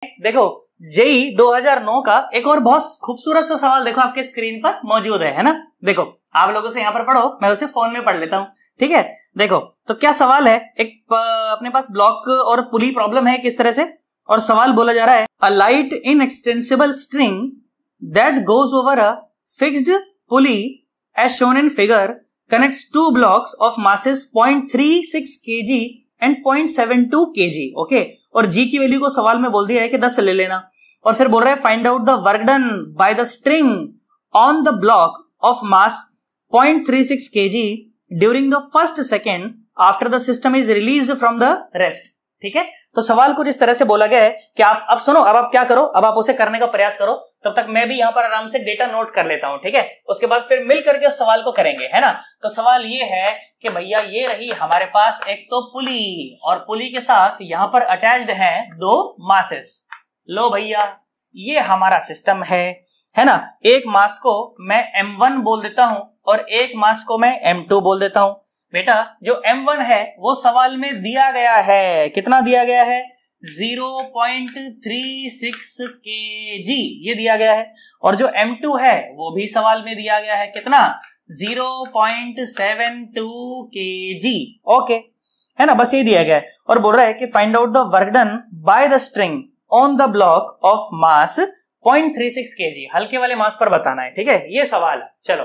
देखो जेई 2009 का एक और बहुत खूबसूरत सा सवाल देखो आपके स्क्रीन पर मौजूद है ना। देखो आप लोगों से यहाँ पर पढ़ो, मैं उसे फोन में पढ़ लेता हूँ, ठीक है। देखो तो क्या सवाल है, एक अपने पास ब्लॉक और पुली प्रॉब्लम है किस तरह से, और सवाल बोला जा रहा है a light inextensible string that goes over a fixed pulley as shown in figure connects two blocks of masses 0.36 kg and 0.72 kg, okay. और g की वैल्यू को सवाल में बोल दिया है कि 10 ले लेना, और फिर बोल रहा है find out the work done by the string on the block of mass 0.36 kg during the first second after the system is released from the rest, ठीक है। तो सवाल कुछ इस तरह से बोला गया है कि आप अब सुनो, अब आप क्या करो, अब आप उसे करने का प्रयास करो, तब तक मैं भी यहां पर आराम से डेटा नोट कर लेता हूं, ठीक है। उसके बाद फिर मिल करके उस सवाल को करेंगे, है ना। तो सवाल ये है कि भैया ये रही हमारे पास एक तो पुली, और पुली के साथ यहां पर अटैच्ड है दो मासेस। लो भैया ये हमारा सिस्टम है ना। एक मास को मैं m1 बोल देता हूं और एक मास को मैं m2 बोल देता हूं। बेटा जो m1 है वो सवाल में दिया गया है, कितना दिया गया है, 0.36 kg ये दिया गया है, और जो m2 है वो भी सवाल में दिया गया है, कितना, 0.72 kg, ओके, है ना। बस ये दिया गया है, और बोल रहा है कि find out the work done by the string on the block of mass 0.36 kg, हल्के वाले मास पर बताना है, ठीक है। ये सवाल है। चलो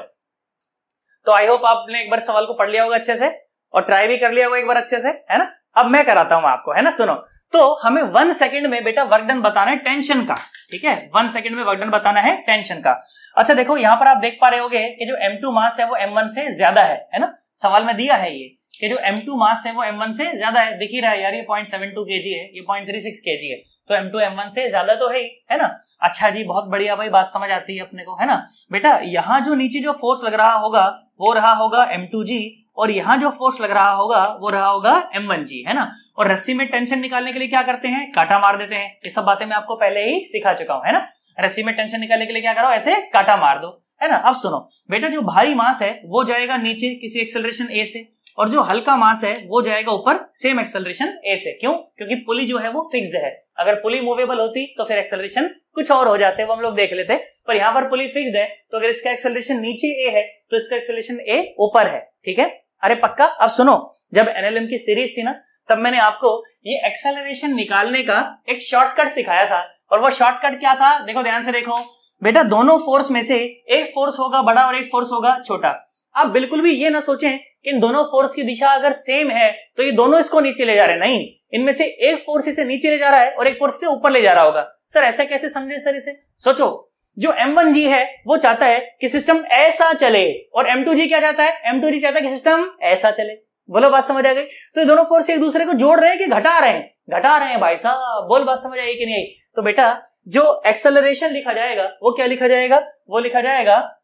तो आई होप आपने एक बार सवाल को पढ़ लिया होगा अच्छे से, और ट्राई भी कर लिया होगा एक बार अच्छे से, है ना। अब मैं कराता हूं आपको, है ना। सुनो, तो हमें 1 सेकंड में बेटा वर्क डन बताना है टेंशन का, ठीक है। 1 सेकंड में वर्क डन बताना है टेंशन का। अच्छा देखो यहां पर आप देख पा रहे होगे कि जो m2 मास है वो m1 से ज्यादा है ना। सवाल में दिया है ये कि जो m2 मास है वो m1 से ज्यादा है, दिख ही रहा है यार, ये 0.72 kg है, ये 0.36 kg है, तो m2 m1 से ज्यादा तो है ना। अच्छा जी, बहुत बढ़िया भाई, बात समझ आती है अपने को, है ना। बेटा यहाँ जो नीचे जो फोर्स लग रहा होगा वो रहा होगा m2g, और यहाँ जो फोर्स लग रहा होगा वो रहा होगा m1g, है ना। और रस्सी में टेंशन निकालने के लिए क्या करते हैं, कांटा मार देते हैं। ये सब बातें मैं आपको पहले ही सिखा चुका हूं, है ना। रस्सी में टेंशन निकालने के लिए क्या करो, ऐसे कांटा मार दो, है ना। अब सुनो बेटा, जो भारी मास है वो जाएगा नीचे किसी एक्सेलरेशन a से, और जो हल्का मास है वो जाएगा ऊपर सेम एक्सेलरेशन a से। क्यों? क्योंकि पुली जो है वो फिक्स्ड है। अगर पुली मूवेबल होती तो फिर एक्सेलरेशन कुछ और हो जाते, वो हम लोग देख लेते, पर यहाँ पर पुली फिक्स्ड है, तो अगर इसका एक्सेलरेशन नीचे a है तो इसका एक्सेलरेशन a ऊपर है, ठीक है। अरे पक्का। अब सुनो, जब एनएलएम की सीरीज थी ना, तब मैंने आपको ये एक्सेलरेशन निकालने का एक शॉर्टकट सिखाया था, और वो शॉर्टकट क्या था, देखो ध्यान से देखो बेटा, दोनों फोर्स में से एक फोर्स होगा बड़ा और एक फोर्स होगा छोटा। आप बिल्कुल भी ये ना सोचें कि इन दोनों फोर्स की दिशा अगर सेम है तो ये दोनों इसको नीचे ले जा रहे हैं, नहीं, इनमें से एक फोर्स इसे नीचे ले जा रहा है और एक फोर्स से ऊपर ले जा रहा होगा। सर ऐसा कैसे समझे सर, इसे सोचो। जो m1g है वो चाहता है कि सिस्टम ऐसा चले, और m2g क्या चाहता है, m2g चाहता है कि सिस्टम ऐसा चले। बोलो बात समझ आ गई। तो ये दोनों फोर्स एक दूसरे को जोड़ रहे हैं कि घटा रहे हैं, घटा रहे हैं भाई साहब। बोल बात समझ आई कि नहीं आई। तो बेटा जो एक्सेलरेशन लिखा जाएगा वो क्या लिखा जाएगा, वो लिखा जाएगा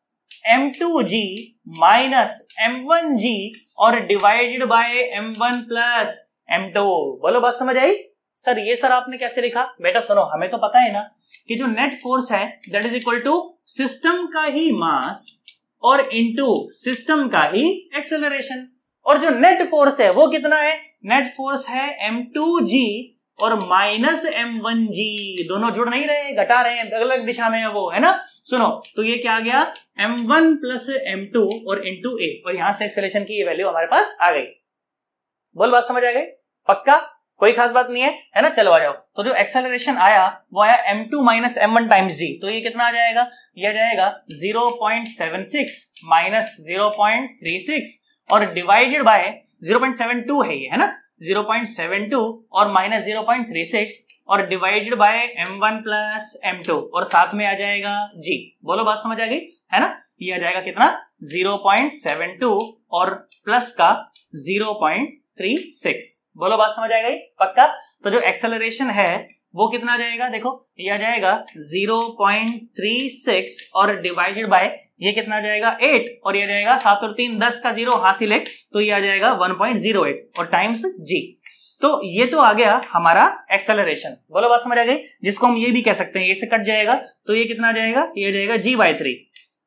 m2g माइनस m1g और divided by m1 plus m2। बोलो बात समझ आई। सर ये सर आपने कैसे लिखा, बेटा सुनो, हमें तो पता है ना कि जो नेट फोर्स है that is equal to system का ही मास और इनटू सिस्टम का ही एक्सेलरेशन, और जो नेट फोर्स है वो कितना है, नेट फोर्स है m2g और माइनस m1g। दोनों जुड़ नहीं रहे, घटा रहे हैं, अलग अलग दिशा में है वो, है ना। सुनो, तो ये क्या आ गया, m1 प्लस m2 और इंटू a, और यहां से एक्सेलरेशन की ये वैल्यू हमारे पास आ गई। बोल बात समझ आ गई, पक्का, कोई खास बात नहीं है ना। चलो आ जाओ। तो जो एक्सेलरेशन आया वो आया m2 minus m1 times g, तो ये कितना आ जाएगा, ये आ जाएगा 0.76 माइनस 0.36 और डिवाइडेड बाय 0.72 है ये, है ना, 0.72 और माइनस 0.36 और divided by m1 plus m2, और साथ में आ जाएगा g। बोलो बात समझ आ गई, है ना। ये आ जाएगा कितना, 0.72 और प्लस का 0.36। बोलो बात समझ आ गई, पक्का। तो जो एक्सेलरेशन है वो कितना आ जाएगा, देखो ये आ जाएगा 0.36 और डिवाइडेड बाय ये कितना आ जाएगा 8, और ये आ जाएगा 7 और 3 10 का 0 हासिल है, तो ये आ जाएगा 1.08 और टाइम्स g। तो ये तो आ गया हमारा एक्सेलरेशन। बोलो बात समझ आ गई। जिसको हम ये भी कह सकते हैं, ये से कट जाएगा तो ये कितना आ जाएगा, ये आ जाएगा g/3।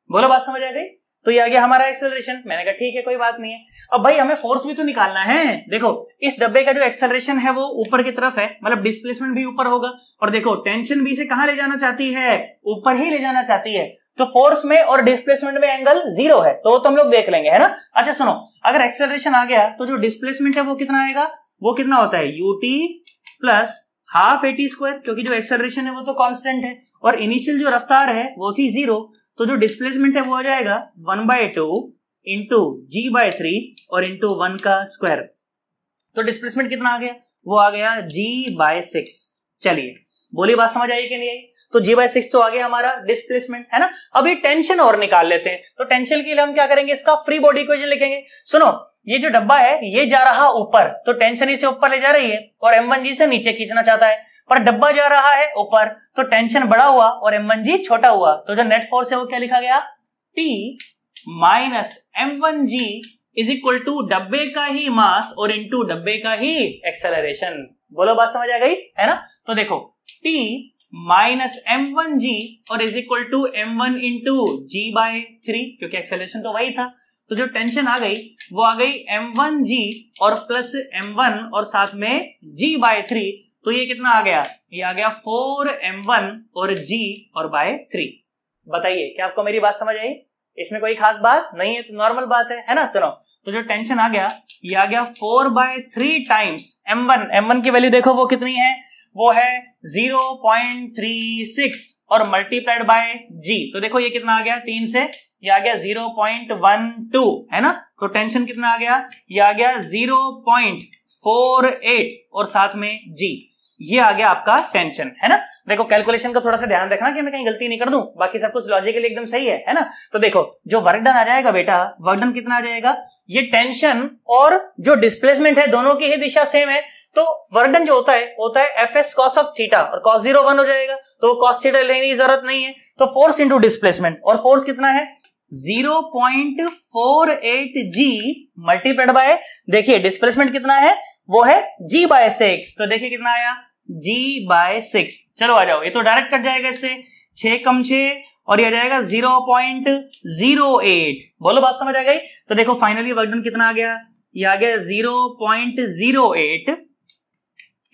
बोलो बात समझ आ गई। तो ये आ गया हमारा एक्सेलरेशन। मैंने कहा ठीक है कोई बात नहीं है। अब भाई हमें फोर्स भी तो निकालना है। देखो इस डब्बे का जो एक्सेलरेशन है वो ऊपर की तरफ है, मतलब डिस्प्लेसमेंट भी ऊपर होगा, और देखो टेंशन भी से कहां ले जाना चाहती है, ऊपर ही ले जाना चाहती है। तो फोर्स में और डिस्प्लेसमेंट में एंगल 0 है, तो हम लोग देख लेंगे, है ना। अच्छा सुनो, अगर एक्सेलरेशन आ गया तो जो डिस्प्लेसमेंट है वो कितना आएगा, वो कितना होता है ut plus half at square, क्योंकि जो एक्सेलरेशन है वो तो कांस्टेंट है और इनिशियल जो रफ्तार है वो थी 0, तो जो डिस्प्लेसमेंट है वो आ जाएगा 1/2 इंटू g/3 और इंटू 1 का स्क्वायर। तो डिस्प्लेसमेंट कितना आ गया, वो आ गया g/6। चलिए बोली बात समझ आई कि नहीं आई। तो g/6 तो आ गया हमारा डिस्प्लेसमेंट, है ना। अभी टेंशन और निकाल लेते हैं। तो टेंशन के लिए हम क्या करेंगे, इसका फ्री बॉडी इक्वेशन लिखेंगे। सुनो, ये जो डब्बा है ये जा रहा ऊपर, तो टेंशन इसे ऊपर ले जा रही है और m1g से नीचे खींचना चाहता है, पर डब्बा जा रहा है ऊपर, तो टेंशन बड़ा हुआ और m1g छोटा हुआ। तो जो नेट फोर्स है वो क्या लिखा गया, T minus m1g is equal to डब्बे का ही मास और इंटू डब्बे का ही एक्सेलरेशन। बोलो बात समझ आ गई, है ना। तो देखो T माइनस m1g और is equal to m1 into g/3, क्योंकि एक्सेलरेशन तो वही था। तो जो टेंशन आ गई वो आ गई m1g और प्लस m1 और साथ में g/3, तो ये कितना आ गया, ये आ गया 4m1 और g और by 3। बताइए क्या आपको मेरी बात समझ आई, इसमें कोई खास बात नहीं है, तो नॉर्मल बात है ना। सुनो, तो जो टेंशन आ गया ये आ गया 4/3 टाइम्स m1 की वैल्यू देखो वो कितनी है, वो है 0.36 और मल्टीप्लाइड बाय g, तो देखो ये कितना आ गया, 3 से ये आ गया 0.12, है ना। तो टेंशन कितना आ गया, ये आ गया 0.48 और साथ में g, ये आ गया आपका टेंशन, है ना। देखो कैलकुलेशन का थोड़ा सा ध्यान रखना कि मैं कहीं गलती नहीं कर दूं, बाकी सब कुछ लॉजिकली एकदम सही है ना। तो देखो जो वर्क डन आ जाएगा बेटा, वर्क डन कितना आ जाएगा, ये टेंशन और जो डिस्प्लेसमेंट है दोनों की ही दिशा सेम है, तो वर्क डन जो होता है fs cos ऑफ थीटा, और cos 0 1 हो जाएगा, तो cos थीटा लेने की जरूरत नहीं है। तो फोर्स इंटू डिस्प्लेसमेंट, और फोर्स कितना है 0.48g मल्टीप्लाइड बाय, देखिए डिस्प्लेसमेंट कितना है, वो है g/6, तो देखिए कितना आया g/6। चलो आ जाओ, ये तो डायरेक्ट कट जाएगा इससे, 6 कम 6 और ये आ जाएगा 0.08। बोलो बात समझ आ गई। तो देखो फाइनली वर्क डन कितना आ गया, ये आ गया 0.08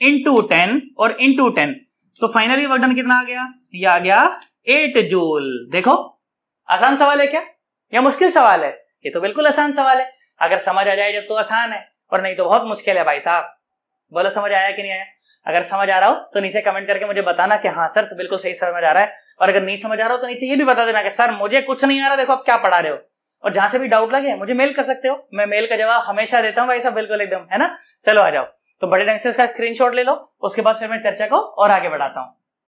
इंटू 10 और इंटू 10, तो फाइनली वर्क डन कितना आ गया, ये आ गया 8 जूल। देखो आसान सवाल है क्या या मुश्किल सवाल है, ये तो बिल्कुल आसान सवाल है। अगर समझ आ जाए जब तो आसान है, और नहीं तो बहुत मुश्किल है भाई साहब। बोलो समझ आया कि नहीं आया। अगर समझ आ रहा हो तो नीचे कमेंट करके मुझे बताना कि हाँ सर बिल्कुल सही समझ आ रहा है, और अगर नहीं समझ आ रहा हो तो नीचे ये भी बता देना कि सर मुझे कुछ नहीं आ रहा, देखो आप क्या पढ़ा रहे हो। और जहां से भी डाउट लगे मुझे मेल कर सकते हो, मैं मेल का जवाब हमेशा देता हूँ भाई साहब, बिल्कुल एकदम, है ना। चलो आ जाओ, तो बड़े ढंग से इसका स्क्रीनशॉट ले लो, उसके बाद फिर मैं चर्चा को और आगे बढ़ाता हूँ।